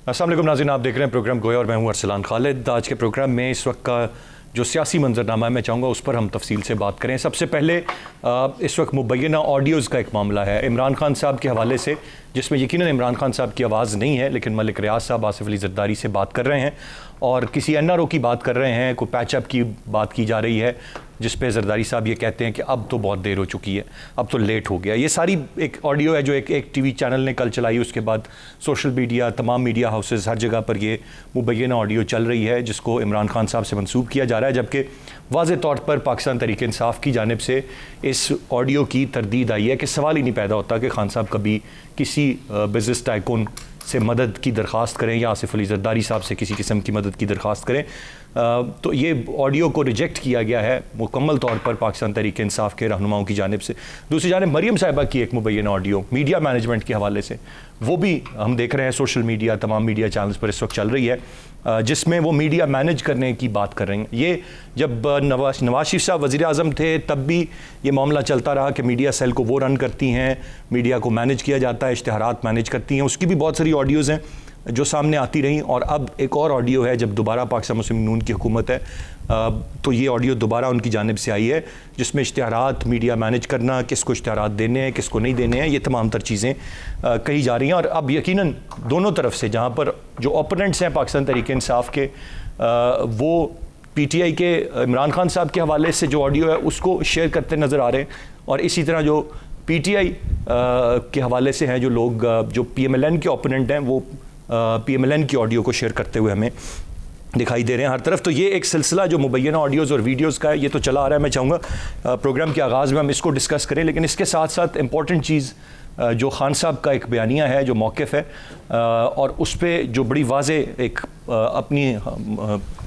अस्सलाम वालेकुम नाज़रीन, आप देख रहे हैं प्रोग्राम गोया और मैं हूं अरसलान खालिद। आज के प्रोग्राम में इस वक्त का जो सियासी मंजरनामा है मैं चाहूँगा उस पर हम तफसील से बात करें। सबसे पहले इस वक्त मुबैना ऑडियोज़ का एक मामला है इमरान खान साहब के हवाले से, जिसमें यकीनन इमरान खान साहब की आवाज़ नहीं है, लेकिन मलिक रियाज साहब आसिफ अली ज़रदारी से बात कर रहे हैं और किसी NRO की बात कर रहे हैं, कोई पैचअप की बात की जा रही है, जिस पे ज़रदारी साहब ये कहते हैं कि अब तो बहुत देर हो चुकी है, अब तो लेट हो गया। ये सारी एक ऑडियो है जो एक TV चैनल ने कल चलाई, उसके बाद सोशल मीडिया, तमाम मीडिया हाउसेस, हर जगह पर ये मुबैना ऑडियो चल रही है जिसको इमरान खान साहब से मंसूब किया जा रहा है, जबकि वाज़े तौर पर पाकिस्तान तहरीक इंसाफ की जानिब से इस ऑडियो की तरदीद आई है कि सवाल ही नहीं पैदा होता कि खान साहब कभी किसी बिज़नेस टाइकून से मदद की दरख्वास्त करें या आसिफ अली ज़रदारी साहब से किसी किस्म की मदद की दरख्वास्त करें। तो ये ऑडियो को रिजेक्ट किया गया है मुकम्मल तौर पर पाकिस्तान तहरीक इंसाफ के रहनुमाओं की जानिब से। दूसरी जानिब मरीम साहिबा की एक मुबैना ऑडियो मीडिया मैनेजमेंट के हवाले से, वो भी हम देख रहे हैं सोशल मीडिया, तमाम मीडिया चैनल्स पर इस वक्त चल रही है, जिसमें वो मीडिया मैनेज करने की बात कर रहे हैं। ये जब नवाज शरीफ साहब वज़ीर आज़म थे तब भी ये मामला चलता रहा कि मीडिया सेल को वो रन करती हैं, मीडिया को मैनेज किया जाता है, इश्तिहारात मैनेज करती हैं। उसकी भी बहुत सारी ऑडियोज़ हैं जो सामने आती रहीं। और अब एक और ऑडियो है, जब दोबारा पाकिस्तान मुस्लिम नून की हुकूमत है तो ये ऑडियो दोबारा उनकी जानिब से आई है, जिसमें इश्तिहारात, मीडिया मैनेज करना, किसको इश्तिहारात देने हैं, किसको नहीं देने हैं, ये तमाम तर चीज़ें कही जा रही हैं। और अब यकीनन दोनों तरफ से, जहाँ पर जो ओपोनेंट्स हैं पाकिस्तान तहरीक इंसाफ के, वो PTI के इमरान खान साहब के हवाले से जो ऑडियो है उसको शेयर करते नज़र आ रहे हैं, और इसी तरह जो PTI के हवाले से हैं जो लोग, जो PMLN के ओपोनेंट हैं, वो PMLN की ऑडियो को शेयर करते हुए हमें दिखाई दे रहे हैं हर तरफ। तो ये एक सिलसिला जो मुबैना ऑडियोज़ और वीडियोज़ का है, ये तो चला आ रहा है। मैं चाहूँगा प्रोग्राम के आगाज़ में हम इसको डिस्कस करें, लेकिन इसके साथ साथ इम्पॉर्टेंट चीज़ जो खान साहब का एक बयानिया है, जो मौक़िफ़ है, और उस पर जो बड़ी वाज़े एक अपनी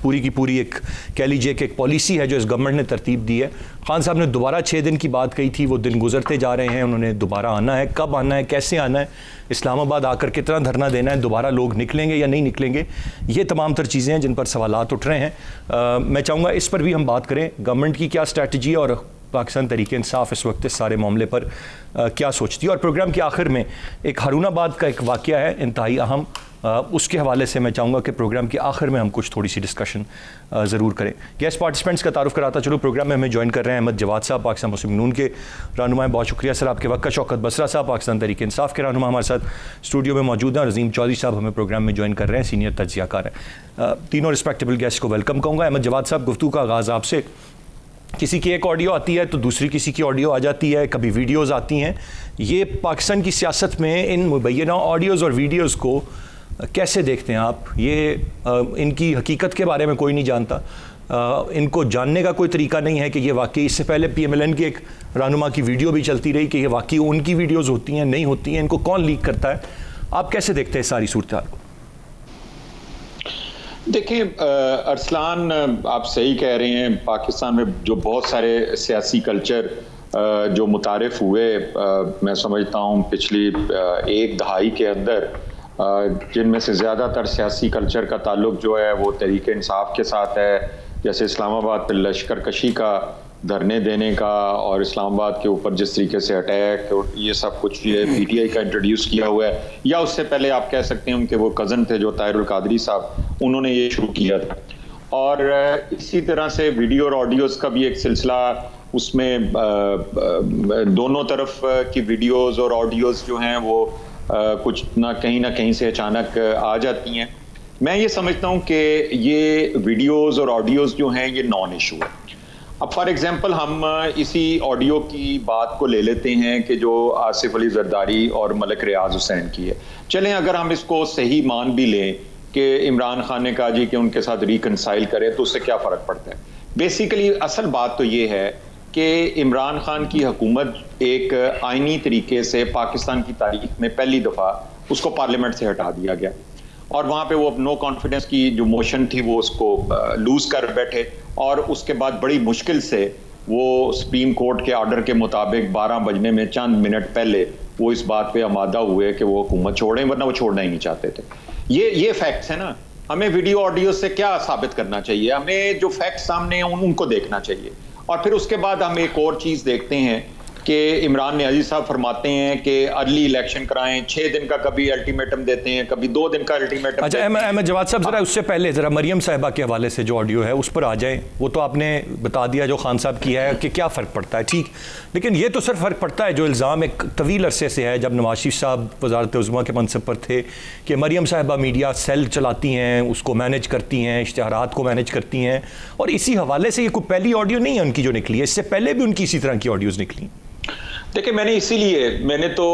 पूरी की पूरी एक कह लीजिए कि एक पॉलिसी है जो इस गवर्नमेंट ने तरतीब दी है। खान साहब ने दोबारा 6 दिन की बात कही थी, वो दिन गुजरते जा रहे हैं, उन्होंने दोबारा आना है, कब आना है, कैसे आना है, इस्लामाबाद आकर कितना धरना देना है, दोबारा लोग निकलेंगे या नहीं निकलेंगे, ये तमाम तर चीज़ें हैं जिन पर सवालात उठ रहे हैं। मैं चाहूँगा इस पर भी हम बात करें, गवर्नमेंट की क्या स्ट्रैटेजी है और पाकिस्तान तहरीक इंसाफ इस वक्त इस सारे मामले पर क्या सोचती है। और प्रोग्राम के आखिर में एक हारूनाबाद का एक वाक़या है इंतहाई अहम, उसके हवाले से मैं चाहूँगा कि प्रोग्राम के आखिर में हम कुछ थोड़ी सी डिस्कशन ज़रूर करें। गेस्ट पार्टिसिपेंट्स का तारुफ कराता चलो, प्रोग्राम में हमें ज्वाइन कर रहे हैं अहमद जवाद साहब, पाकिस्तान मुस्लिम नून के रहनुमा, बहुत शुक्रिया सर आपके वक्त का। शौकत बसरा साहब, पाकिस्तान तहरीक इंसाफ के रहनुमा, हमारे साथ स्टूडियो में मौजूद हैं। और अजीम चौधरी साहब हमें प्रोग्राम में ज्वाइन कर रहे हैं, सीनियर तज्ज़ियाकार हैं। तीनों रिस्पेक्टेबल गेस्ट को वेलकम कहूँगा। अहमद जवाद साहब, गुफ्तगू का आगाज़ आपसे। किसी की एक ऑडियो आती है तो दूसरी किसी की ऑडियो आ जाती है, कभी वीडियोज़ आती हैं। ये पाकिस्तान की सियासत में इन मुबैना ऑडियोज़ और वीडियोज़ को कैसे देखते हैं आप? ये इनकी हकीकत के बारे में कोई नहीं जानता, इनको जानने का कोई तरीका नहीं है कि ये वाकई, इससे पहले PMLN की एक रहनुमा की वीडियो भी चलती रही कि ये वाकई उनकी वीडियोज़ होती हैं, नहीं होती हैं, इनको कौन लीक करता है? आप कैसे देखते हैं सारी सूरत हाल को? देखिए अरसलान, आप सही कह रहे हैं। पाकिस्तान में जो बहुत सारे सियासी कल्चर जो मुतारिफ हुए, मैं समझता हूँ पिछली एक दहाई के अंदर, जिनमें से ज़्यादातर सियासी कल्चर का ताल्लुक जो है वो तहरीक इंसाफ के साथ है। जैसे इस्लामाबाद पर लश्कर कशी का, धरने देने का, और इस्लामाबाद के ऊपर जिस तरीके से अटैक, और ये सब कुछ ये PTI का इंट्रोड्यूस किया हुआ है, या उससे पहले आप कह सकते हैं उनके वो कज़न थे जो ताहिरुल कादरी साहब, उन्होंने ये शुरू किया था। और इसी तरह से वीडियो और ऑडियोज़ का भी एक सिलसिला, उसमें दोनों तरफ की वीडियोज़ और ऑडियोज़ जो हैं वो कुछ ना कहीं से अचानक आ जाती हैं। मैं ये समझता हूँ कि ये वीडियोज़ और ऑडियोज़ जो हैं ये नॉन इशू है। अब फॉर एग्जांपल हम इसी ऑडियो की बात को ले लेते हैं कि जो आसिफ अली ज़रदारी और मलिक रियाज हुसैन की है। चलें, अगर हम इसको सही मान भी लें कि इमरान खान ने कहा जी कि उनके साथ रिकंसाइल करें, तो उससे क्या फ़र्क पड़ता है? बेसिकली असल बात तो ये है कि इमरान खान की हुकूमत एक आइनी तरीके से पाकिस्तान की तारीख में पहली दफ़ा उसको पार्लियामेंट से हटा दिया गया, और वहाँ पे वो नो कॉन्फिडेंस की जो मोशन थी वो उसको लूज कर बैठे, और उसके बाद बड़ी मुश्किल से वो सुप्रीम कोर्ट के ऑर्डर के मुताबिक 12 बजने में चंद मिनट पहले वो इस बात पे आमादा हुए कि वो हुकूमत छोड़ें, वरना वो छोड़ना ही नहीं चाहते थे। ये फैक्ट्स है ना। हमें वीडियो ऑडियो से क्या साबित करना चाहिए? हमें जो फैक्ट्स सामने हैं उनको देखना चाहिए, और फिर उसके बाद हम एक और चीज़ देखते हैं कि इमरान नियाज़ी साहब फरमाते हैं कि अर्ली इलेक्शन कराएं, 6 दिन का कभी अल्टीमेटम देते हैं, कभी 2 दिन का अल्टीमेटम। अच्छा अहमद जवाद साहब, ज़रा उससे पहले ज़रा मरियम साहिबा के हवाले से जो ऑडियो है उस पर आ जाएं। वो तो आपने बता दिया जो खान साहब किया है कि क्या फ़र्क पड़ता है, ठीक, लेकिन ये तो सिर्फ फ़र्क पड़ता है जो इल्ज़ाम एक तवील अरसे से है जब नवाज शरीफ साहब वज़ारत उज़्मा के मनसब पर थे कि मरियम साहिबा मीडिया सेल चलाती हैं, उसको मैनेज करती हैं, इश्तिहारात को मैनेज करती हैं, और इसी हवाले से ये कोई पहली ऑडियो नहीं है उनकी जो निकली है, इससे पहले भी उनकी इसी तरह की ऑडियोज़ निकली। देखिए, मैंने तो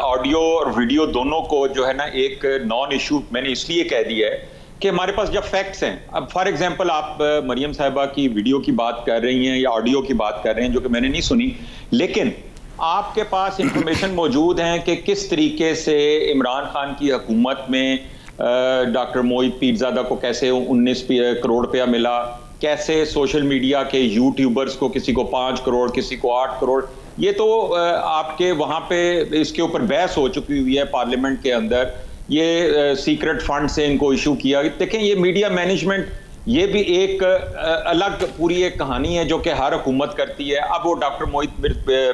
ऑडियो और वीडियो दोनों को जो है ना एक नॉन इशू मैंने इसलिए कह दिया है कि हमारे पास जब फैक्ट्स हैं, अब फॉर एग्जांपल आप मरियम साहिबा की वीडियो की बात कर रही हैं या ऑडियो की बात कर रहे हैं जो कि मैंने नहीं सुनी, लेकिन आपके पास इंफॉर्मेशन मौजूद है कि किस तरीके से इमरान खान की हुकूमत में डॉक्टर मोहित पीरजादा को कैसे 19 करोड़ रुपया मिला, कैसे सोशल मीडिया के यूट्यूबर्स को किसी को 5 करोड़, किसी को 8 करोड़, ये तो आपके वहां पे इसके ऊपर बहस हो चुकी हुई है पार्लियामेंट के अंदर। ये सीक्रेट फंड से इनको इशू किया। देखें, ये मीडिया मैनेजमेंट ये भी एक अलग पूरी एक कहानी है जो कि हर हुकूमत करती है। अब वो डॉक्टर मोहित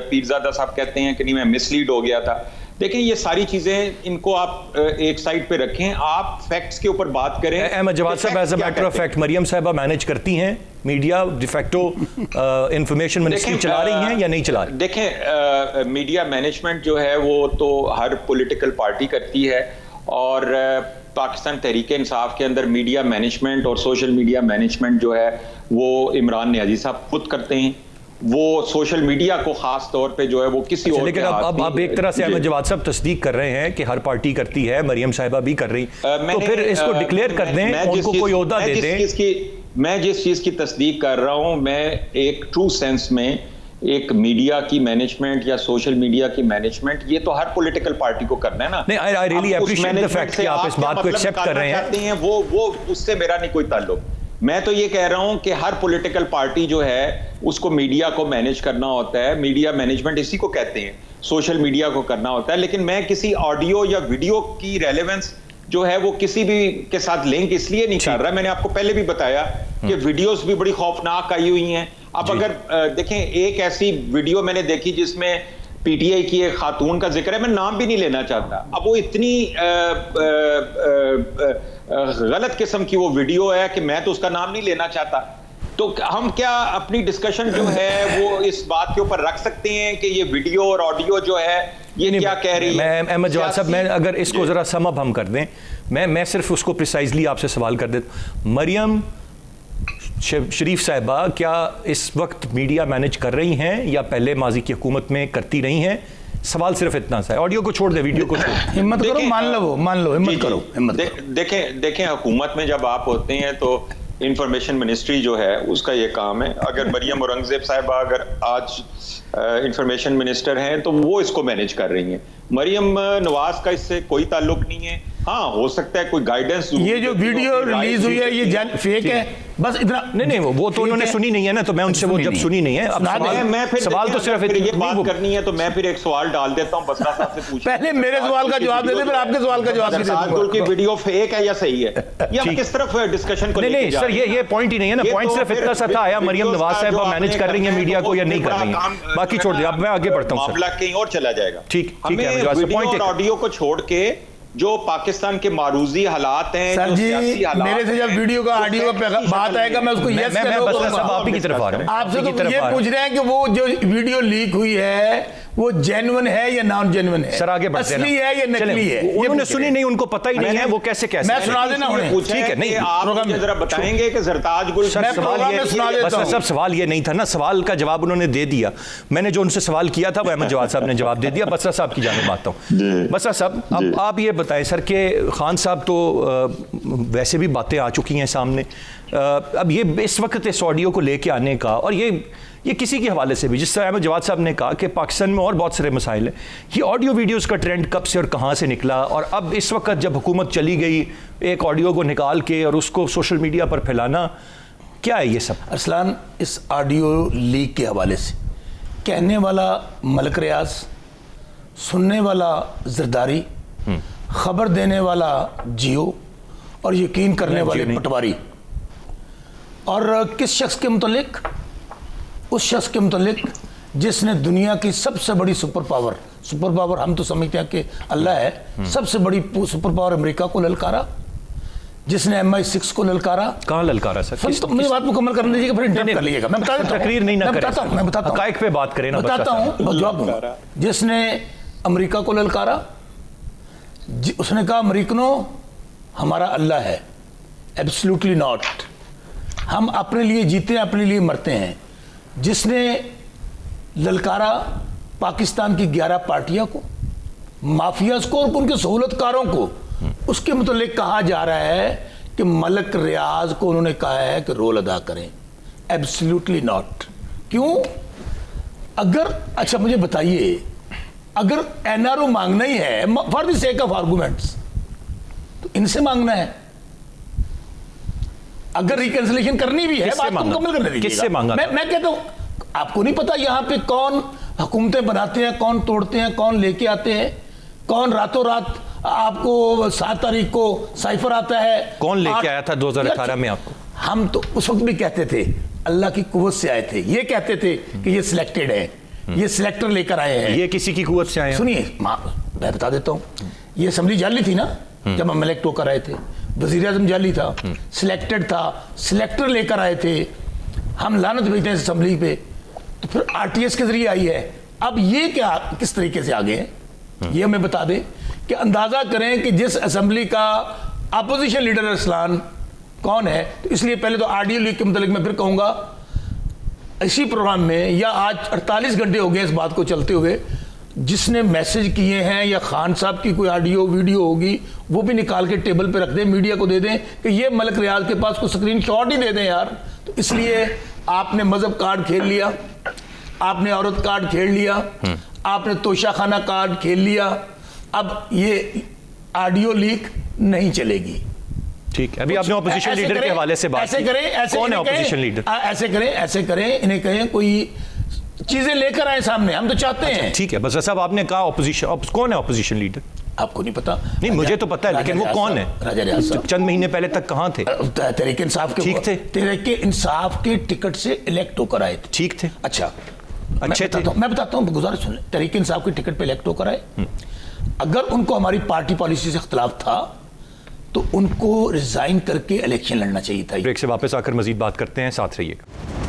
पीरजादा साहब कहते हैं कि नहीं, मैं मिसलीड हो गया था। देखिए, ये सारी चीजें इनको आप एक साइड पे रखें, आप फैक्ट्स के ऊपर बात करें। अहमद जवाद साहब, as a matter of fact Maryam साहिबा मैनेज करती हैं मीडिया, डिफैक्टो इंफॉर्मेशन मिनिस्ट्री चला रही हैं या नहीं चला रही? देखें, मीडिया मैनेजमेंट जो है वो तो हर पॉलिटिकल पार्टी करती है, और पाकिस्तान तहरीक इंसाफ के अंदर मीडिया मैनेजमेंट और सोशल मीडिया मैनेजमेंट जो है वो इमरान नियाज़ी साहब खुद करते हैं। वो सोशल मीडिया को खास तौर पे जो है वो किसी और, लेकिन अब एक तरह से अहमद जवाद साहब तस्दीक कर रहे हैं कि हर पार्टी करती है, मरियम साहिबा भी कर रही, तो फिर इसको डिक्लेयर कर दें, उनको कोई ओहदा दे दें। मैं जिस चीज की तस्दीक कर रहा हूं, मैं एक ट्रू सेंस में एक मीडिया की मैनेजमेंट या सोशल मीडिया की मैनेजमेंट, ये तो हर पॉलिटिकल पार्टी को करना है ना। नहीं, I really appreciate the fact कि आप इस बात को एक्सेप्ट कर रहे हैं। वो उससे मेरा नहीं कोई ताल्लुक। मैं तो ये कह रहा हूं कि हर पॉलिटिकल पार्टी जो है उसको मीडिया को मैनेज करना होता है, मीडिया मैनेजमेंट इसी को कहते हैं, सोशल मीडिया को करना होता है। लेकिन मैं किसी ऑडियो या वीडियो की रेलेवेंस जो है वो किसी भी के साथ लिंक इसलिए नहीं कर रहा। मैंने आपको पहले भी बताया कि वीडियोस भी बड़ी खौफनाक आई हुई हैं। अब अगर देखें, एक ऐसी वीडियो मैंने देखी जिसमें पीटीआई की एक खातून का जिक्र है, मैं नाम भी नहीं लेना चाहता। अब वो इतनी गलत किस्म की वो वीडियो है कि मैं तो उसका नाम नहीं लेना चाहता। तो हम क्या अपनी डिस्कशन जो है वो इस बात के ऊपर रख सकते हैं कि ये वीडियो और ऑडियो जो है ये क्या कह रही है? अहमद जवाद साहब, मैं अगर इसको जरा सम अप हम कर दें, मैं सिर्फ उसको प्रिसाइजली आपसे सवाल कर देता। मरियम शरीफ साहिबा क्या इस वक्त मीडिया मैनेज कर रही हैं या पहले माजी की हुकूमत में करती रही हैं? सवाल सिर्फ इतना सा है। ऑडियो को छोड़ दे, वीडियो को छोड़। हिम्मत करो, मान लो, हिम्मत करो। देखें, हुकूमत में जब आप होते हैं तो इंफॉर्मेशन मिनिस्ट्री जो है उसका ये काम है। अगर मरियम औरंगजेब साहिबा अगर आज इंफॉर्मेशन मिनिस्टर हैं तो वो इसको मैनेज कर रही हैं। मरियम नवाज का इससे कोई ताल्लुक नहीं है। हाँ, हो सकता है कोई गाइडेंस। ये जो वीडियो रिलीज हुई है ये फेक है, बस इतना। नहीं, वो तो उन्होंने सुनी नहीं है ना, तो मैं उनसे वो जब सुनी नहीं है। अब मैं फिर सवाल तो सिर्फ ये बात करनी है तो मैं फिर एक सवाल डाल देता हूं, बसरा साहब से पूछ। पहले मेरे सवाल का जवाब दे दे, फिर आपके सवाल का जवाब दे। की वीडियो फेक है या सही है, या किस तरफ डिस्कशन को? नहीं सर, ये पॉइंट ही नहीं है ना। पॉइंट सिर्फ इतना सा था, आया मरियम नवाज साहिबा मैनेज कर रही है मीडिया को या नहीं कर रही है, बाकी छोड़ दिया। अब मैं आगे बढ़ता हूं, मामला कहीं और चला जाएगा। ठीक है, पॉइंट ऑडियो को छोड़ के जो पाकिस्तान के मारूजी हालात हैं, सर जी, मेरे से जब वीडियो का ऑडियो का बात आएगा मैं उसको यस करूंगा। आप ही की तरफ आ रहे हैं। आपसे तो ये पूछ रहे हैं कि वो जो वीडियो लीक हुई है वो जेन्युइन है या नॉन जेन्युइन है? सर आगे बढ़ते हैं, असली है या नकली है? उन्होंने सुनी नहीं, उनको पता ही नहीं है, वो कैसे मैं सुना देना उन्हें। ठीक है, नहीं आप मुझे जरा बताएंगे कि जरताज गुल सब सवाल ये नहीं था ना, सवाल का जवाब उन्होंने दे दिया। मैंने जो उनसे सवाल किया था वो अहमद जवाद साहब ने जवाब दे दिया। बसरा साहब की जानिब आता हूँ। बसरा साहब, अब आप ये बताएं सर कि खान साहब तो वैसे भी बातें आ चुकी हैं सामने। अब ये इस वक्त इस ऑडियो को लेके आने का, और ये किसी के हवाले से भी, जिस तरह अहमद जवाद साहब ने कहा कि पाकिस्तान में और बहुत सारे मसाइल हैं, ये ऑडियो वीडियोस का ट्रेंड कब से और कहाँ से निकला, और अब इस वक्त जब हुकूमत चली गई एक ऑडियो को निकाल के और उसको सोशल मीडिया पर फैलाना, क्या है ये सब? अरसलान, इस ऑडियो लीक के हवाले से कहने वाला मलक रियाज, सुनने वाला जरदारी, खबर देने वाला जियो और यकीन करने वाले पटवारी। और किस शख्स के मुतल्लिक? उस शख्स के मुतल्लिक जिसने दुनिया की सबसे बड़ी सुपर पावर हम तो समझते हैं कि अल्लाह है, सबसे बड़ी सुपर पावर अमेरिका को ललकारा, जिसने MI6 को ललकारा। कहाँ ललकारा सर? तो मेरी बात मुकम्मल करने दीजिएगा, फिर इंटरप्ट कर लीजिएगा। मैं बता देता हूं, तकरीर नहीं ना करें, मैं बताता हूं, हकायक पे बात करें ना, बताता हूं, जवाब दूंगा। जिसने अमेरिका को ललकारा, उसने कहा अमेरिकनों हमारा अल्लाह है, एब्सोल्युटली नॉट, हम अपने लिए जीते हैं, अपने लिए मरते हैं। जिसने ललकारा पाकिस्तान की 11 पार्टियां को, माफियाज को और उनके सहूलतकारों को, उसके मुतालिक कहा जा रहा है कि मलक रियाज को उन्होंने कहा है कि रोल अदा करें। Absolutely not. क्यों? अगर अच्छा मुझे बताइए, अगर NRO मांगना ही है for the sake of arguments, तो इनसे मांगना है। अगर रिकंसिलिएशन करनी भी है, बात मुकम्मल करने दीजिएगा। किससे मांगा? मैं कहता हूं, आपको नहीं पता यहां पे कौन हुकूमतें बनाते हैं, कौन तोड़ते हैं, कौन लेके आते हैं, कौन रातों रात आपको 7 तारीख को साइफर आता है, कौन लेके आया था 2018 में आपको? हम तो उस वक्त भी कहते थे अल्लाह की कुव्वत से आए थे, ये कहते थे कि ये सिलेक्टेड है, ये सिलेक्टर लेकर आए हैं। ये किसी की कुव्वत से आए हैं? सुनिए मैं बता देता हूं, ये असेंबली जाली थी ना जब हम इलेक्ट होकर आए थे, वजीर आजम जाली था, सिलेक्टेड था, सिलेक्टर लेकर आए थे, हम लानत भेजते हैं असेंबली पे, तो फिर RTS के जरिए आई है। अब ये क्या किस तरीके से आगे है ये हमें बता दें कि अंदाजा करें कि जिस असेंबली का अपोजिशन लीडर अरसलान कौन है। तो इसलिए पहले तो ऑडियो लीक के मतलब मैं फिर कहूंगा, इसी प्रोग्राम में या आज 48 घंटे हो गए इस बात को चलते हुए, जिसने मैसेज किए हैं या खान साहब की कोई ऑडियो वीडियो होगी वो भी निकाल के टेबल पे रख दें, मीडिया को दे दें कि ये मलक रियाज के पास कोई स्क्रीन शॉट ही दे दें यार। तो इसलिए आपने मजहब कार्ड खेल लिया, आपने औरत कार्ड खेल लिया, आपने तोशाखाना कार्ड खेल लिया, अब ये ऑडियो लीक नहीं चलेगी। ठीक है, अभी आपने ऑपोजिशन लीडर के हवाले से बात ऐसे करें, ऐसे कौन है ऑपोजिशन लीडर? ऐसे करें, इन्हें कहें कोई चीजें लेकर आए सामने, हम तो चाहते हैं। ठीक है, बस साहब आपने कहा ऑपोजिशन, कौन है ऑपोजिशन लीडर? आपको नहीं पता? नहीं, मुझे तो पता है, लेकिन वो कौन है? राजा रियाज साहब चंद महीने पहले तक कहां थे? तहरीक इंसाफ के ठीक थे, तहरीक इंसाफ के टिकट से इलेक्ट होकर आए थे। ठीक थे, अच्छा अच्छे थे। मैं बताता हूं, गुजारिश सुन लें। तहरीक इंसाफ के टिकट पे इलेक्ट होकर आए, अगर उनको हमारी पार्टी पॉलिसी से इख्तिलाफ था तो उनको रिजाइन करके इलेक्शन लड़ना चाहिए था। ब्रेक से वापस आकर मजीद बात करते हैं, साथ रहिएगा।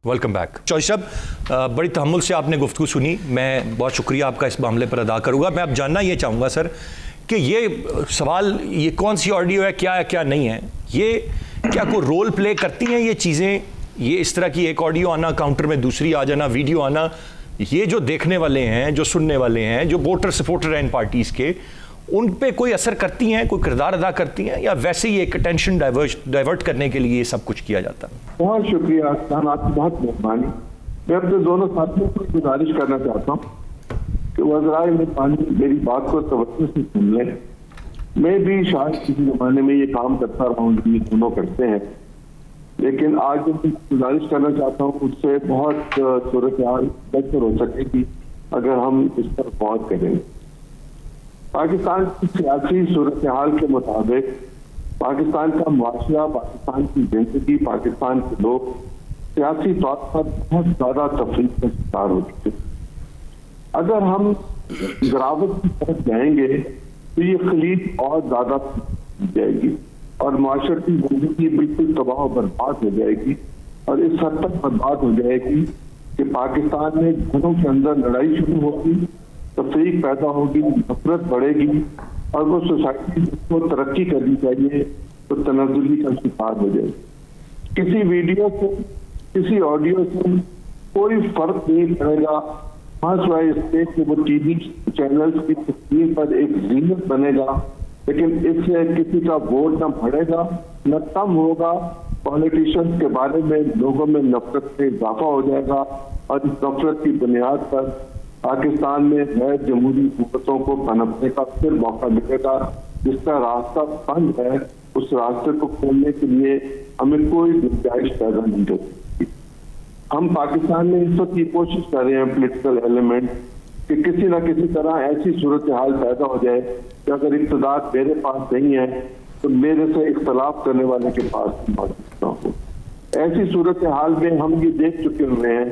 Welcome back. चौधरी साहब, बड़ी तहम्मुल से आपने गुफ्तगू सुनी, मैं बहुत शुक्रिया आपका इस मामले पर अदा करूंगा। मैं अब जानना ये चाहूँगा सर कि ये सवाल, ये कौन सी ऑडियो है, क्या नहीं है, ये क्या कोई रोल प्ले करती हैं ये चीज़ें? ये इस तरह की एक ऑडियो आना, काउंटर में दूसरी आ जाना, वीडियो आना, ये जो देखने वाले हैं, जो सुनने वाले हैं, जो वोटर सपोर्टर हैं इन पार्टीज़ के, उन पे कोई असर करती हैं, कोई किरदार अदा करती हैं, या वैसे ही एक अटेंशन डाइवर्ट करने के लिए ये सब कुछ किया जाता है? बहुत शुक्रिया अरसलान, आपकी बहुत मेहरबानी। मैं अपने दोनों साथियों को गुजारिश करना चाहता हूँ कि वज़राए मेहरबानी मेरी बात को तवज्जो से सुन लें। मैं भी शायद किसी ज़माने में ये काम करता रहा हूँ, ये दोनों करते हैं, लेकिन आज जो मैं गुजारिश करना चाहता हूँ उससे बहुत सूरत हाल बेहतर हो सकेगी अगर हम इस पर गौर करें। पाकिस्तान की सियासी सूरत हाल के मुताबिक पाकिस्तान का मुआशरा, पाकिस्तान की जिंदगी, पाकिस्तान के लोग सियासी तौर पर बहुत ज़्यादा तफरीक का शिकार हो चुके हैं। अगर हम गिरावट की तरफ जाएंगे तो ये खलीज और ज़्यादा जाएगी और माशरती जिंदगी बिल्कुल तबाह बर्बाद हो जाएगी, और इस हद तक बर्बाद हो जाएगी कि पाकिस्तान में घरों के अंदर लड़ाई शुरू होगी, तफरीक पैदा होगी, नफरत बढ़ेगी, और वो सोसाइटी जिसको तरक्की करनी चाहिए तो तनाजुली का शिकार हो जाएगी। किसी वीडियो से, किसी ऑडियो से कोई फर्क नहीं पड़ेगा, सिवाय इससे कि वो TV चैनल्स की तस्वीर पर एक जीनत बनेगा, लेकिन इससे किसी का वोट न बढ़ेगा न कम होगा। पॉलिटिशियंस के बारे में लोगों में नफरत में इजाफा हो जाएगा, और इस नफरत की बुनियाद पर पाकिस्तान में गैर जमहूरी हुकूमतों को पनपने का फिर मौका मिलेगा। जिसका रास्ता बंद है उस रास्ते को खोलने के लिए हमें कोई गुंजाइश पैदा नहीं हो सकती। हम पाकिस्तान में इस वक्त ये कोशिश कर रहे हैं, पोलिटिकल एलिमेंट, कि किसी न किसी तरह ऐसी सूरत हाल पैदा हो जाए कि अगर इक़्तिदार मेरे पास नहीं है तो मेरे से इख्तलाफ करने वाले के पास मौजूद ना हो। ऐसी सूरत हाल में हम ये देख चुके हुए हैं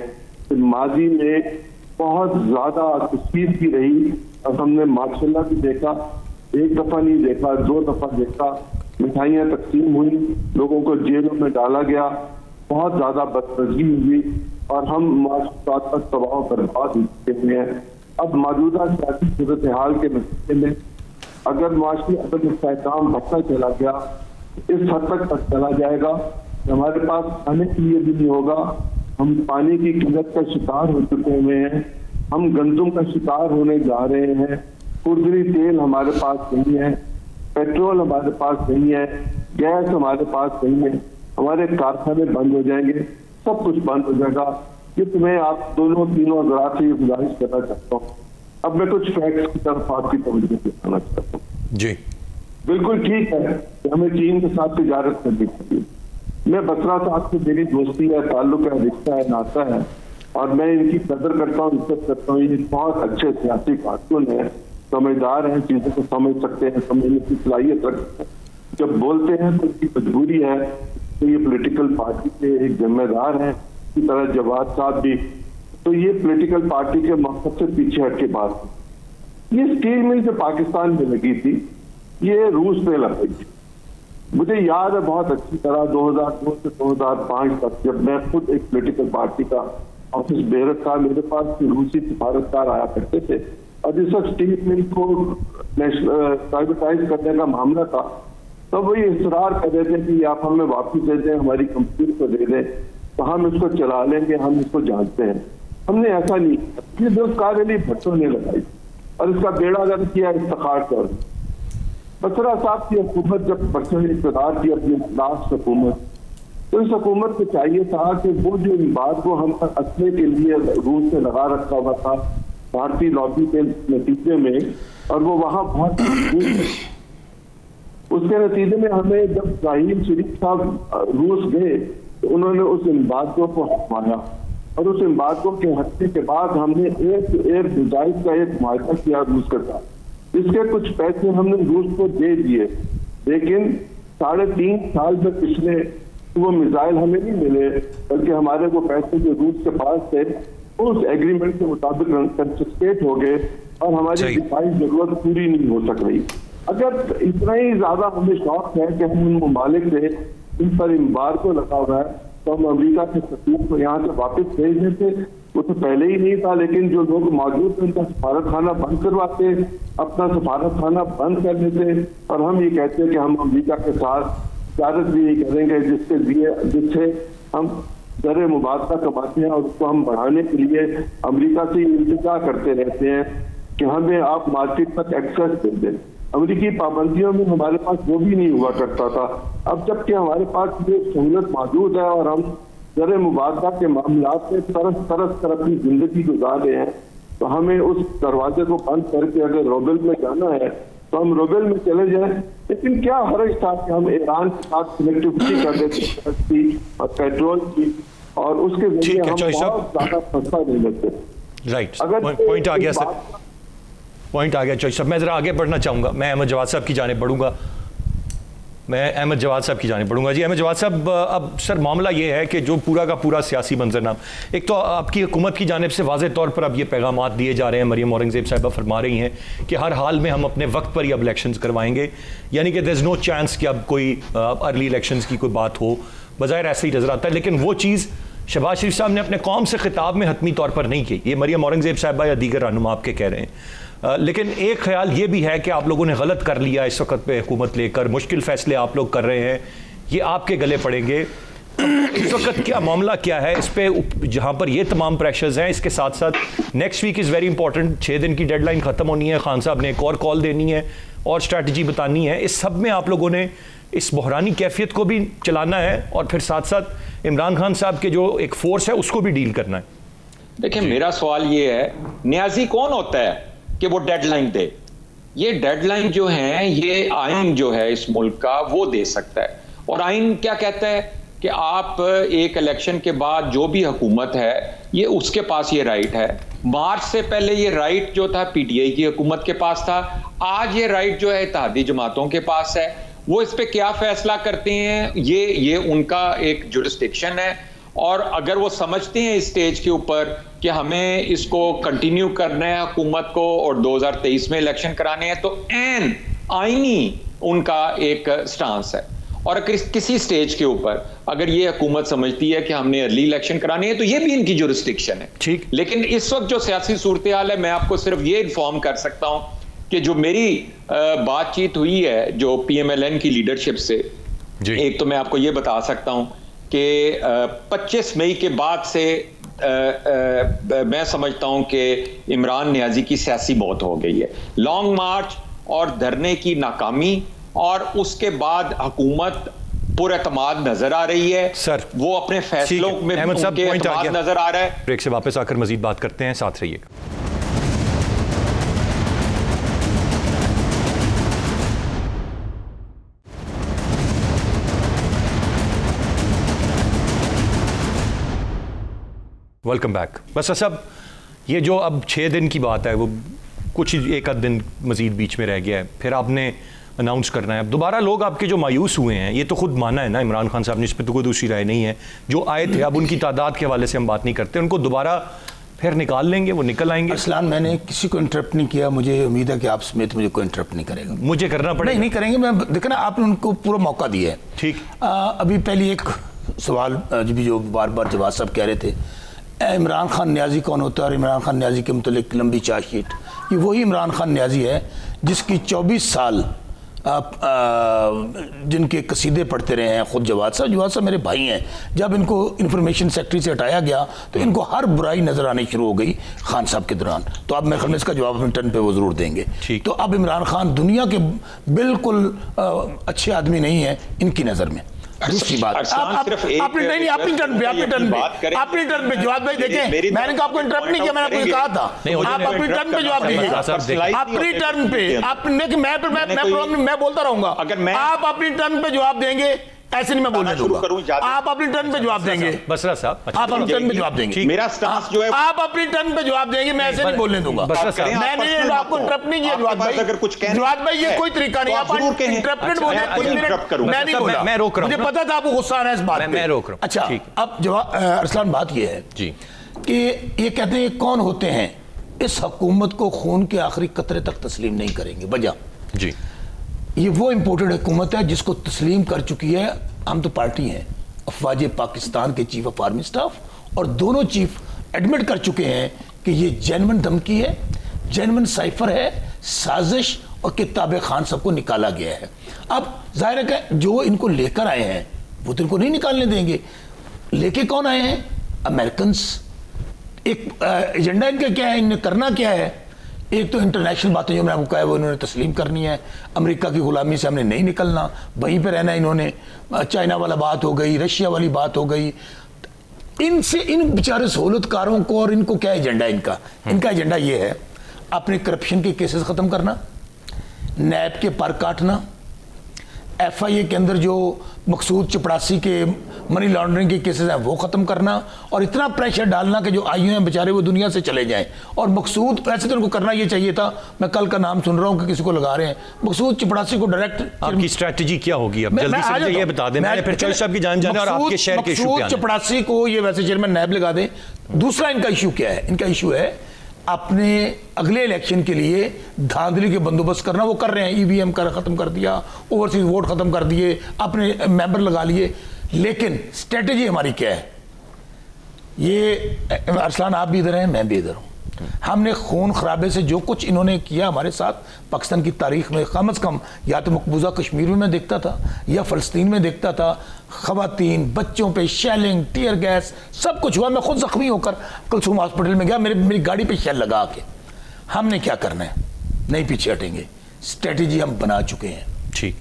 कि माजी में बहुत ज्यादा तस्वीर की रही और हमने माशाल्लाह भी देखा, एक दफा नहीं देखा, 2 दफा देखा, मिठाइयाँ तकसीम हुई, लोगों को जेलों में डाला गया, बहुत ज्यादा बदतमीजी हुई और हम माशूक़ात पर तबाह बर्बाद हो चुके हुए हैं। अब मौजूदा सियासी सूरत हाल के नतीजे में अगर माशी अदम इस्तेहकाम बढ़ता चला गया, इस हद तक चला जाएगा कि हमारे पास खाने के लिए भी नहीं होगा, हम पानी की किल्लत का शिकार हो चुके हुए हैं, हम गंदम का शिकार होने जा रहे हैं, खुरदरी तेल हमारे पास नहीं है, पेट्रोल हमारे पास नहीं है, गैस हमारे पास नहीं है, हमारे कारखाने बंद हो जाएंगे, सब कुछ बंद हो जाएगा। ये तुम्हें आप दोनों तीनों हजरात से गुजारिश करना चाहता हूँ। अब मैं कुछ फैक्ट्स की तरफ आपकी तवज्जो दिखाना चाहता हूँ। जी बिल्कुल ठीक है कि हमें चीन के साथ तिजारत करनी चाहिए। मैं बसरा साहब से मेरी दोस्ती है, ताल्लुक है, रिश्ता है, नाता है और मैं इनकी कदर करता हूँ, इज्जत करता हूँ। ये बहुत अच्छे सियासी कारकुन है, समझदार हैं, चीजों को समझ सकते हैं, समझने की सलाहियत रखते हैं। जब बोलते हैं तो उनकी मजबूरी है, तो ये पॉलिटिकल पार्टी के एक जिम्मेदार हैं, इसी तरह जवाद साहब भी। तो ये पॉलिटिकल पार्टी के मकसद से पीछे हट के बात है। ये स्टील मिल जो पाकिस्तान में लगी थी, ये रूस में लगाई थी। मुझे याद है बहुत अच्छी तरह 2002 से 2005 तक, जब मैं खुद एक पॉलिटिकल पार्टी का ऑफिस बेरत था, मेरे पास रूसी सिफारतकार आया करते थे और जिस वक्त स्टील मिल को प्राइवेटाइज करने का मामला था, तब वही इसरार कर रहे थे कि आप हमें वापस दे दें, हमारी कंपनी को दे दें तो हम इसको चला लेंगे, हम इसको जानते हैं। हमने ऐसा नहीं, ये जुल्फ़िकार अली भुट्टो ने लगाई और इसका बेड़ा गर्क किया इफ्तिखार तौर। बसरा साहब की हुकूमत जब बरसों इक़्तिदार की अपनी लास्ट हुकूमत, तो इस हुकूमत को चाहिए था कि वो जो एम्बार्गो हम पर असले के लिए रूस से लगा रखा हुआ था भारतीय लॉबी के नतीजे में, और वो वहाँ बहुत उसके नतीजे में हमें जब शाहीन शरीफ साहब रूस गए तो उन्होंने उस एम्बार्गो को हटवाया और उस एम्बार्गो के हटने के बाद हमने एक गुजारिश का एक मुआहदा किया रूस के साथ। इसके कुछ पैसे हमने रूस को दे दिए, लेकिन 3.5 साल में पिछले वो मिसाइल हमें नहीं मिले, बल्कि हमारे वो पैसे जो रूस के पास थे उस एग्रीमेंट के मुताबिक कंफिस्केट हो गए और हमारी दिफाई जरूरत पूरी नहीं हो सक रही। अगर इतना ही ज्यादा हमें शौक है कि हम उन ममालिक से इन पर एम्बार्गो लगा हुआ है तो हम अमेरिका के सफीर को यहाँ से वापस भेज देते। वो तो पहले ही नहीं था, लेकिन जो लोग मौजूद थे उनका सफारत खाना बंद करवाते, अपना सफारत खाना बंद कर देते और हम ये कहते कि हम अमेरिका के साथ तिजारत भी नहीं करेंगे जिससे हम दर मुबादला कमाते हैं और उसको हम बढ़ाने के लिए अमेरिका से इंतजार करते रहते हैं कि हमें आप मार्केट तक एक्सेस दे दें। अमेरिकी पाबंदियों में हमारे पास वो भी नहीं हुआ करता था। अब जबकि हमारे पास ये सहूलत मौजूद है और हम दर मुबादला के मामलात में तरस कर अपनी जिंदगी गुजार रहे हैं, तो हमें उस दरवाजे को बंद करके अगर रोबेल में जाना है तो हम रोबेल में चले जाएं। लेकिन क्या हर्ज था कि हम ईरान के साथ कनेक्टिविटी कर देते और पेट्रोल की, और उसके जरिए हम बहुत ज्यादा सस्ता ले लेते। राइट, पॉइंट आ गया सर, पॉइंट आ गया चौधरी साहब। मैं जरा आगे बढ़ना चाहूँगा, मैं अहमद जवाद साहब की जाने बढ़ूँगा। जी अहमद जवाद साहब, अब सर मामला ये है कि जो पूरा का पूरा सियासी मंजरनामा, एक तो आपकी हुकूमत की जानिब से वाज़ेह तौर पर अब ये पैगामात दिए जा रहे हैं, मरियम औरंगज़ेब साहिबा फरमा रही हैं कि हर हाल में हम अपने वक्त पर ही अब इलेक्शंस करवाएंगे, यानी कि देयर इज़ नो चांस कि अब कोई अर्ली इलेक्शंस की कोई बात हो। बज़ाहिर ऐसे ही नजर आता है, लेकिन वो चीज़ शहबाज शरीफ साहब ने अपने कौम से खिताब में हतमी तौर पर नहीं की। ये मरियम औरंगज़ेब साहिबा या दीगर रहनुमा आपके कह रहे हैं, लेकिन एक ख्याल ये भी है कि आप लोगों ने गलत कर लिया इस वक्त पे हुकूमत लेकर, मुश्किल फैसले आप लोग कर रहे हैं, ये आपके गले पड़ेंगे। इस वक्त क्या मामला क्या है इस पे, जहाँ पर ये तमाम प्रेशर्स हैं, इसके साथ साथ next week is very important, 6 दिन की डेडलाइन ख़त्म होनी है, खान साहब ने एक और कॉल देनी है और स्ट्रैटेजी बतानी है। इस सब में आप लोगों ने इस बहरानी कैफियत को भी चलाना है और फिर साथ साथ इमरान खान साहब के जो एक फोर्स है उसको भी डील करना है। देखिए, मेरा सवाल ये है, न्याजी कौन होता है कि वो डेडलाइन दे? ये डेडलाइन जो है, ये आइन जो है इस मुल्क का वो दे सकता है। और आइन क्या कहता है कि आप एक इलेक्शन के बाद जो भी हुकूमत है ये उसके पास ये राइट है। मार्च से पहले ये राइट जो था पीटीआई की हुकूमत के पास था, आज ये राइट जो है इत्तेहादी जमातों के पास है। वो इस पे क्या फैसला करते हैं ये उनका एक जुरिस्डिक्शन है, और अगर वो समझते हैं इस स्टेज के ऊपर कि हमें इसको कंटिन्यू करना है हुकूमत को और 2023 में इलेक्शन कराने हैं, तो एन आईनी उनका एक स्टांस है। और अगर किसी स्टेज के ऊपर अगर ये हुकूमत समझती है कि हमने अर्ली इलेक्शन कराने हैं तो ये भी इनकी जुरिस्डिक्शन है। ठीक। लेकिन इस वक्त जो सियासी सूरत हाल है, मैं आपको सिर्फ ये इन्फॉर्म कर सकता हूं कि जो मेरी बातचीत हुई है जो पीएमएलएन की लीडरशिप से, एक तो मैं आपको ये बता सकता हूं कि 25 मई के बाद से मैं समझता हूं कि इमरान नियाजी की सियासी मौत हो गई है। लॉन्ग मार्च और धरने की नाकामी और उसके बाद हुकूमत पुरएतमाद नजर आ रही है। सर, वो अपने फैसलों में उनके एतमाद नजर आ रहा है। ब्रेक से वापस आकर मजीद बात करते हैं, साथ रहिएगा। Welcome back. बस सब ये जो अब 6 दिन की बात है वो कुछ एक आध दिन मजीद बीच में रह गया है, फिर आपने अनाउंस करना है। अब दोबारा लोग आपके जो मायूस हुए हैं, ये तो खुद माना है ना इमरान खान साहब ने, इस पर तो कोई दूसरी राय नहीं है, जो आए थे अब उनकी तादाद के हवाले से हम बात नहीं करते, उनको दोबारा फिर निकाल लेंगे, वो निकल आएंगे। अरसलान, मैंने किसी को इंटरप्ट नहीं किया, मुझे उम्मीद है कि आप समेत मुझे कोई इंटरप्ट नहीं करेगा। मुझे करना पड़ेगा? नहीं करेंगे। मैं देखना, आपने उनको पूरा मौका दिया है। ठीक। अभी पहले एक सवाल जो बार बार जवाब साहब कह रहे थे, इमरान खान न्याजी कौन होता है, और इमरान खान न्याजी के मुतल्लिक लंबी चार्जशीट, ये वही इमरान खान न्याजी है जिसकी 24 साल जिनके कसीदे पढ़ते रहे हैं खुद जवाद साहब मेरे भाई हैं। जब इनको इंफॉर्मेशन सेक्रेटरी से हटाया गया तो इनको हर बुराई नजर आनी शुरू हो गई खान साहब के दौरान। तो अब मेरे ख्याल में इसका जवाब अपने टर्न पे वो जरूर देंगे। तो अब इमरान खान दुनिया के बिल्कुल अच्छे आदमी नहीं है इनकी नजर में। दूसरी बात, अपनी टर्न पे जवाब भाई देखें, मैंने आपको इंटरप्ट नहीं किया, मैंने आपको कहा था आप अपनी टर्न पे जवाब दीजिए। अपनी टर्न पे मैं बोलता रहूंगा, आप अपनी टर्न पे जवाब देंगे, ऐसे नहीं मैं बोलने दूंगा। आप अपनी टर्न पे जवाब देंगे बसरा साहब, आप अपनी टर्न पे जवाब देंगे। मेरा स्टांस जो है आप अपनी टर्न पे जवाब देंगे, मैं ऐसे नहीं बोलने दूंगा। मैंने आपको इंटरप्ट नहीं किया जवाब भाई। अगर कुछ कहना जवाब भाई, ये कोई तरीका नहीं, आप इंटरप्टेड बोले। मैं नहीं बोला, मैं रोक रहा हूं, मुझे पता था आपको गुस्सा आ रहा है इस बात पे, मैं रोक रहा हूं। अच्छा, अब जवाब अरसलान, बात ये है जी कि ये कहते हैं कौन होते हैं इस हुकूमत को खून के आखिरी कतरे तक तस्लीम नहीं करेंगे। वजह जी, ये वो इंपोर्टेड हुकूमत है जिसको तस्लीम कर चुकी है। हम तो पार्टी हैं, अफवाज पाकिस्तान के चीफ ऑफ आर्मी स्टाफ, और दोनों चीफ एडमिट कर चुके हैं कि ये जेन्युइन धमकी है, जेन्युइन साइफर है, साजिश, और किताब खान सबको निकाला गया है। अब जाहिर है कि जो इनको लेकर आए हैं वो तो इनको नहीं निकालने देंगे। लेके कौन आए हैं? अमेरिकन। एक एजेंडा इनका क्या है, इन्हें करना क्या है? एक तो इंटरनेशनल बातें जो मैंने आपको कहा है वो इन्होंने तस्लीम करनी है। अमेरिका की गुलामी से हमने नहीं निकलना, वहीं पे रहना इन्होंने। चाइना वाला बात हो गई, रशिया वाली बात हो गई। इनसे, इन बेचारे सहूलतकारों को, और इनको क्या एजेंडा इनका एजेंडा ये है अपने करप्शन के केसेस खत्म करना, नैब के पर काटना, एफआईए के अंदर जो मकसूद चपड़ासी के मनी लॉन्ड्रिंग के केसेस हैं वो खत्म करना, और इतना प्रेशर डालना कि जो आयु हैं बेचारे वो दुनिया से चले जाएं। और मकसूद, वैसे तो उनको करना ये चाहिए था, मैं कल का नाम सुन रहा हूँ कि किसी को लगा रहे हैं, मकसूद चपड़ासी को डायरेक्ट। आपकी स्ट्रेटजी क्या होगी अब जल्दी से मुझे ये बता दें, मैंने फिर चॉइस साहब की जान जाने और आपके शहर के इशू क्या है। चपड़ासी को ये वैसे चेयरमैन नैब लगा दें। दूसरा इनका इशू क्या है? इनका इशू है अपने अगले इलेक्शन के लिए धांधली के बंदोबस्त करना। वो कर रहे हैं, ईवीएम खत्म कर दिया, ओवरसीज वोट खत्म कर दिए, अपने मेंबर लगा लिए। लेकिन स्ट्रेटेजी हमारी क्या है? ये अरसलान, आप भी इधर हैं, मैं भी इधर हूं। हमने खून खराबे से जो कुछ इन्होंने किया हमारे साथ पाकिस्तान की तारीख में, कम से कम या तो मकबूजा कश्मीर में मैं देखता था या फ़लस्तीन में देखता था, खवातीन बच्चों पे शेलिंग, टीयर गैस, सब कुछ हुआ। मैं खुद जख्मी होकर कुलसूम हॉस्पिटल में गया, मेरी गाड़ी पे शेल लगा के। हमने क्या करना है? नहीं पीछे हटेंगे, स्ट्रेटेजी हम बना चुके हैं। ठीक,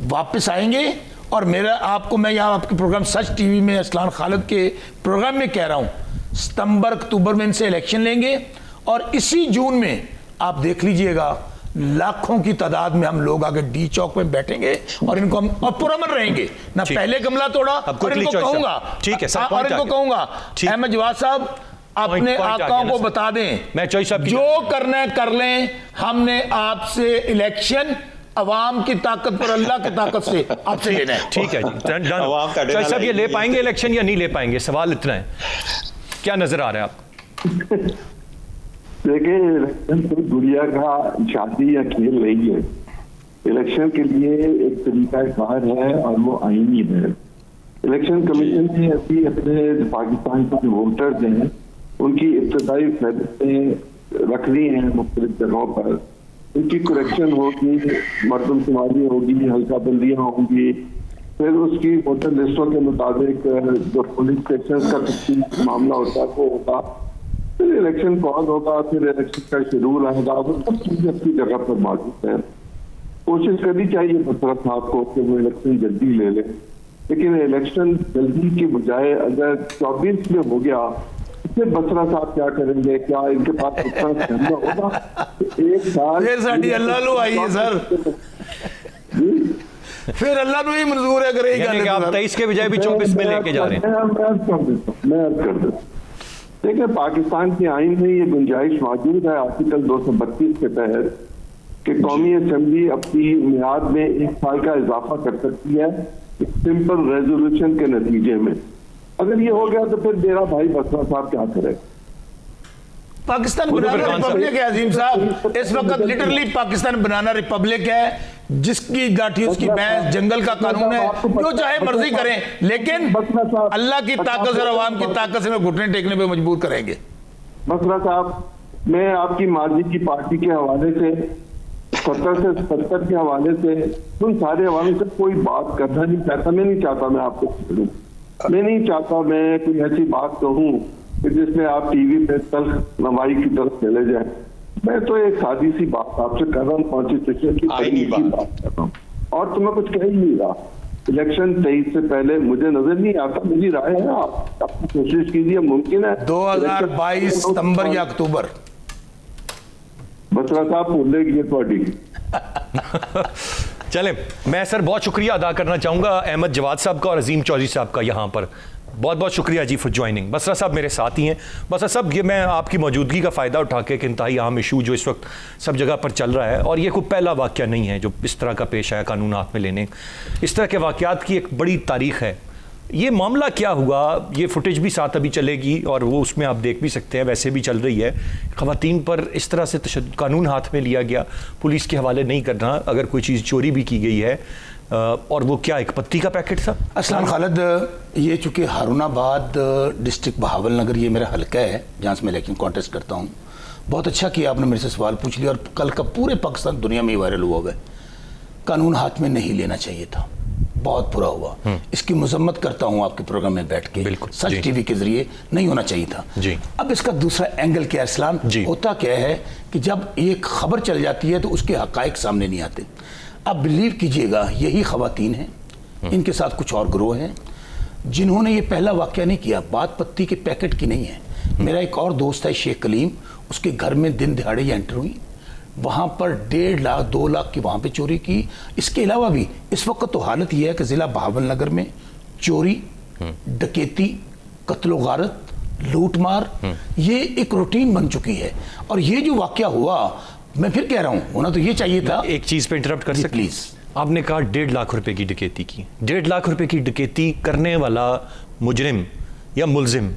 वापस आएंगे। और मेरा आपको, मैं यहाँ आपके प्रोग्राम सच टीवी में अरसलान खालिद के प्रोग्राम में कह रहा हूँ, सितंबर अक्टूबर में इनसे इलेक्शन लेंगे, और इसी जून में आप देख लीजिएगा लाखों की तादाद में हम लोग आगे डी चौक में बैठेंगे और इनको हम पुरअमन रहेंगे ना, पहले गमला तोड़ा। और इनको कहूंगा, ठीक है सर, और इनको कहूंगा अहमद जवाद साहब अपने आकाओं को बता दें, मैं चॉइस साहब जो करना है कर लें, हमने आपसे इलेक्शन अवाम की ताकत पर अल्लाह की ताकत से आपसे लेना है। ठीक है जी, चॉइस साहब ये ले पाएंगे इलेक्शन या नहीं ले पाएंगे, सवाल इतना है, क्या नजर आ रहा है आपको? देखिए, इलेक्शन तो दुनिया का शादी या खेल नहीं है। इलेक्शन के लिए एक तरीका कार है और वो आईनी है। इलेक्शन कमीशन ने अभी अपने पाकिस्तान के जो वोटर्स हैं उनकी इब्तदाई फैसले रख दी हैं मुख्तलिफ जगहों पर, उनकी करेक्शन होगी, मरदमशुमारी होगी, हल्का बंदियाँ होंगी, फिर उसकी वोटर लिस्टों के मुताबिक जो पुलिस स्टेशन का मामला होता है वो होगा, फिर इलेक्शन कॉल होगा, फिर इलेक्शन का शेड्यूल आएगा। वो सब चीजें अपनी जगह पर मौजूद है। कोशिश करनी चाहिए बसरा साहब को कि वो इलेक्शन जल्दी ले लें, लेकिन इलेक्शन जल्दी के बजाय अगर 24 में हो गया फिर बसरा साहब क्या करेंगे? क्या इनके पास इतना सहना होगा? एक साल फिर साड़ी अल्लाह लो आई है सर, फिर अल्लाह को ही मंजूर है करेगा। आप 23 के बजाय भी 24 में लेके जा रहे हैं। मैं अर्ज कर देता। देखिए, पाकिस्तान के आइन में ये गुंजाइश मौजूद है आर्टिकल 232 के तहत कि कौमी असेंबली अपनी मियाद में 1 साल का इजाफा कर सकती है सिंपल रेजोल्यूशन के नतीजे में। अगर ये हो गया तो फिर मेरा भाई बसरा साहब क्या करे? पाकिस्तान बनाना रिपब्लिक है अजीम साहब, इस वक्त लिटरली पाकिस्तान बनाना रिपब्लिक है, जिसकी गाठी उसकी भैंस, जंगल का कानून है, जो चाहे मर्जी करें, लेकिन अल्लाह की ताकत और अवाम की ताकत से घुटने टेकने पे मजबूर करेंगे। बसरा साहब, मैं आपकी माजी की पार्टी के हवाले से 70 से 77 के हवाले से उन सारे हवाले से कोई बात करना नहीं चाहता। मैं नहीं चाहता मैं आपको छोड़ूं, मैं नहीं चाहता मैं कोई ऐसी बात कहूं कि जिसमें आप टीवी पे तल्ख नवाई की तरफ चले जाए। मैं तो एक सादी सी बात आपसे कर रहा हूँ, कॉन्स्टिट्यूशन की बात कर रहा हूँ, और तो मैं कुछ कह ही नहीं रहा। इलेक्शन 23 से पहले मुझे नजर नहीं आता, मेरी राय है, आप अपनी कोशिश कीजिए, मुमकिन है 2022 सितंबर या अक्टूबर। बसरा साहब बोलेगी थोड़ी। चलें, मैं सर बहुत शुक्रिया अदा करना चाहूँगा अहमद जवाद साहब का और अजीम चौधरी साहब का, यहाँ पर बहुत बहुत शुक्रिया जी फॉर ज्वाइनिंग। बसरा साहब मेरे साथ ही हैं। बसरा साहब, ये मैं आपकी मौजूदगी का फ़ायदा उठा के एक इंतहाई अहम इशू जो इस वक्त सब जगह पर चल रहा है, और ये कोई पहला वाक़या नहीं है जो इस तरह का पेश आया कानून हाथ में लेने, इस तरह के वाक़यात की एक बड़ी तारीख़ है। ये मामला क्या हुआ, ये फुटेज भी साथ अभी चलेगी और वो उसमें आप देख भी सकते हैं, वैसे भी चल रही है। ख़वातीन पर इस तरह से तशद्दुद कानून हाथ में लिया गया, पुलिस के हवाले नहीं करना अगर कोई चीज़ चोरी भी की गई है, और वो क्या एक पत्ती का पैकेट था। असलान खालिद, ये चूँकि हारूनाबाद डिस्ट्रिक्ट बहावल नगर ये मेरा हल्का है जहाँ से मैं इलेक्शन कॉन्टेस्ट करता हूँ। बहुत अच्छा किया आपने मेरे से सवाल पूछ लिया, और कल का पूरे पाकिस्तान दुनिया में वायरल हुआ है। कानून हाथ में नहीं लेना चाहिए था, बहुत बुरा हुआ। इसकी मजम्मत करता हूं आपके प्रोग्राम में बैठ के, सच टीवी के जरिए, नहीं होना चाहिए था जी। अब इसका दूसरा एंगल क्या है इस्लाम, होता क्या है कि जब एक खबर चल जाती है तो उसके हकायक सामने नहीं आते। आप बिलीव कीजिएगा, यही खवातीन हैं, इनके साथ कुछ और ग्रोह हैं जिन्होंने ये पहला वाकया नहीं किया। बात पत्ती के पैकेट की नहीं है। मेरा एक और दोस्त है शेख कलीम, उसके घर में दिन दिहाड़े ही एंटर हुई, वहाँ पर 1.5 लाख 2 लाख की वहाँ पे चोरी की। इसके अलावा भी इस वक्त तो हालत यह है कि ज़िला बहावल नगर में चोरी, डकैती, कत्लो गारत, लूटमार ये एक रूटीन बन चुकी है। और ये जो वाकया हुआ, मैं फिर कह रहा हूँ, होना तो ये चाहिए था। एक चीज़ पे इंटरप्ट कर सकते प्लीज़? आपने कहा 1.5 लाख रुपए की डकैती की। 1.5 लाख रुपए की डकैती करने वाला मुजरिम या मुलजिम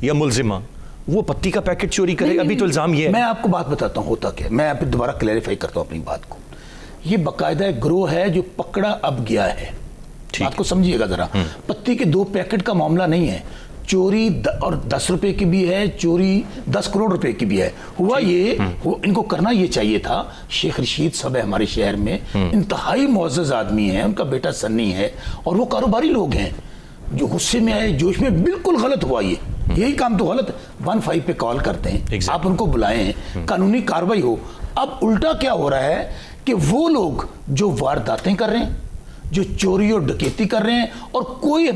या मुलजिमा वो पत्ती का पैकेट चोरी करे? अभी तो इल्जाम ये है। मैं आपको बात बताता हूँ होता क्या, मैं आप दोबारा क्लैरिफाई करता हूँ अपनी बात को। ये बाकायदा एक ग्रोह है जो पकड़ा अब गया है, बात को समझिएगा जरा। पत्ती के 2 पैकेट का मामला नहीं है, चोरी और 10 रुपए की भी है, चोरी 10 करोड़ रुपए की भी है। हुआ ये, इनको करना ये चाहिए था। शेख रशीद साहब है हमारे शहर में, इंतहाई मुअज़्ज़ज़ आदमी है, उनका बेटा सन्नी है, और वो कारोबारी लोग हैं जो गुस्से में आए, जोश में, बिल्कुल गलत हुआ ये, यही काम तो गलत है। 15 पे कॉल करते हैं, आप उनको बुलाएं, कानूनी कार्रवाई हो। अब उल्टा क्या हो रहा है कि वो लोग जो वारदातें कर रहे हैं, जो चोरी और डकैती कर रहे हैं, और कोई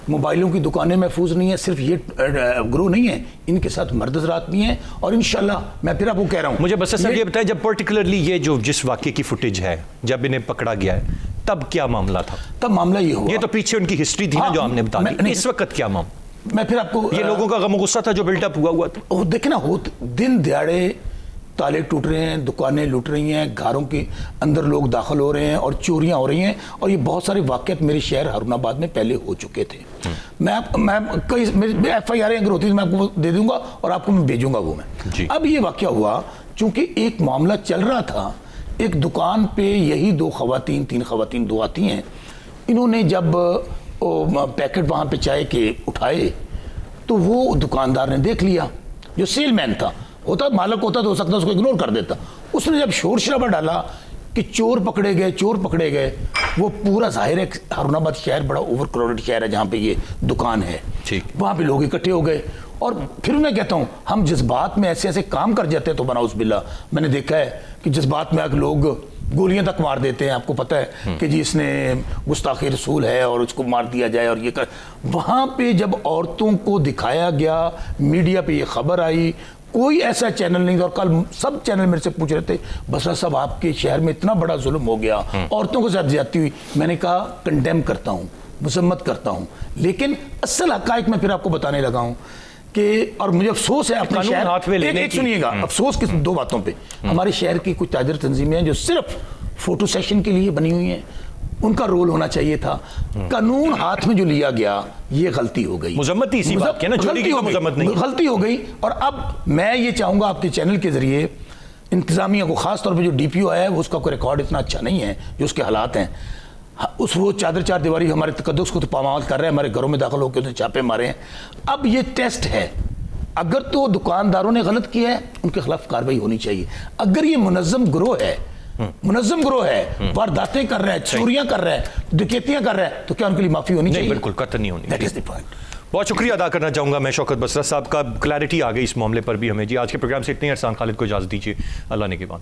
मोबाइलों की दुकानें महफूज नहीं है। सिर्फ ये ग्रोह नहीं है, इनके साथ मर्द हज़रात भी हैं। और इंशाल्लाह मैं फिर आपको कह रहा हूँ, मुझे बस सर ये बताएं, जब पर्टिकुलरली ये जो जिस वाक़े की फुटेज है, जब इन्हें पकड़ा गया है, तब क्या मामला था? तब मामला ये हुआ, ये तो पीछे उनकी हिस्ट्री थी ना जो आपने बता दी, इस वक्त क्या मामला? मैं फिर आपको, ये लोगों का गम गुस्सा था जो बिल्डअप हुआ था। देखे ना, दिन दिहाड़े ताले टूट रहे हैं, दुकानें लूट रही हैं, घरों के अंदर लोग दाखिल हो रहे हैं और चोरियां हो रही हैं। और ये बहुत सारे वाक़यात मेरे शहर हारूनाबाद में पहले हो चुके थे। मैं कई मेरी FIR अगर होती तो मैं आपको दे दूंगा और आपको मैं भेजूंगा वो मैं। अब ये वाक़या हुआ, चूंकि एक मामला चल रहा था, एक दुकान पे यही तीन खवातीन दो आती हैं। इन्होंने जब पैकेट वहाँ पे चाय के उठाए तो वो दुकानदार ने देख लिया, जो सेलमैन था, होता मालक होता तो हो सकता उसको इग्नोर कर देता। उसने जब शोर शराबा डाला कि चोर पकड़े गए, वो पूरा जाहिर है हारूनाबाद शहर बड़ा ओवर क्राउडेड शहर है जहाँ पे ये दुकान है, वहाँ पे लोग इकट्ठे हो गए। और फिर मैं कहता हूँ, हम जज्बात में ऐसे काम कर जाते हैं तो बनाउस बिल्ला। मैंने देखा है कि जज्बात में आके लोग गोलियां तक मार देते हैं। आपको पता है कि जी इसने गुस्ताखी रसूल है और उसको मार दिया जाए और ये कर। वहाँ पे जब औरतों को दिखाया गया, मीडिया पे ये खबर आई, कोई ऐसा चैनल नहीं था। और कल सब चैनल मेरे से पूछ रहे थे, बसरा साहब आपके शहर में इतना बड़ा जुल्म हो गया, औरतों के साथ ज्यादती हुई। मैंने कहा कंडेम करता हूँ, मुसम्मत करता हूँ, लेकिन असल हक़ाइक़ मैं फिर आपको बताने लगा हूँ कि, और मुझे अफसोस है अपने शहर, हाथ में लेने की, सुनिएगा, अफसोस किस दो बातों पे। हमारे शहर की कुछ ताजर तंजीमें हैं जो सिर्फ फोटो सेशन के लिए बनी हुई हैं, उनका रोल होना चाहिए था। कानून हाथ में जो लिया गया, ये गलती हो गई, मुजम्मती इसी बात की ना, चोरी की तो मुजम्मत नहीं, गलती हो गई। और अब मैं ये चाहूंगा आपके चैनल के जरिए इंतजामिया को, खास तौर पे जो DPO आया है, उसका कोई रिकॉर्ड इतना अच्छा नहीं है जो उसके हालात हैं। वो चार दीवारी हमारे तकद्दुस को तो पामाल कर रहे हैं, हमारे घरों में दाखिल होकर उसने छापे मारे हैं। अब ये टेस्ट है, अगर तो दुकानदारों ने गलत किया है, उनके खिलाफ कार्रवाई होनी चाहिए। अगर ये मुनज़्ज़म गिरोह है, वारदातें कर रहा है, चोरियां कर रहा है, डकैतियां कर रहा है, तो क्या उनके लिए माफी होनी चाहिए? बिल्कुल कतई नहीं होनी। That is the point. बहुत शुक्रिया अदा करना चाहूंगा मैं शौकत बसरा साहब का, क्लैरिटी आ गई इस मामले पर भी हमें जी। आज के प्रोग्राम से इतनी, अरसलान खालिद को इजाज़त दीजिए, अल्लाह ने के बाद।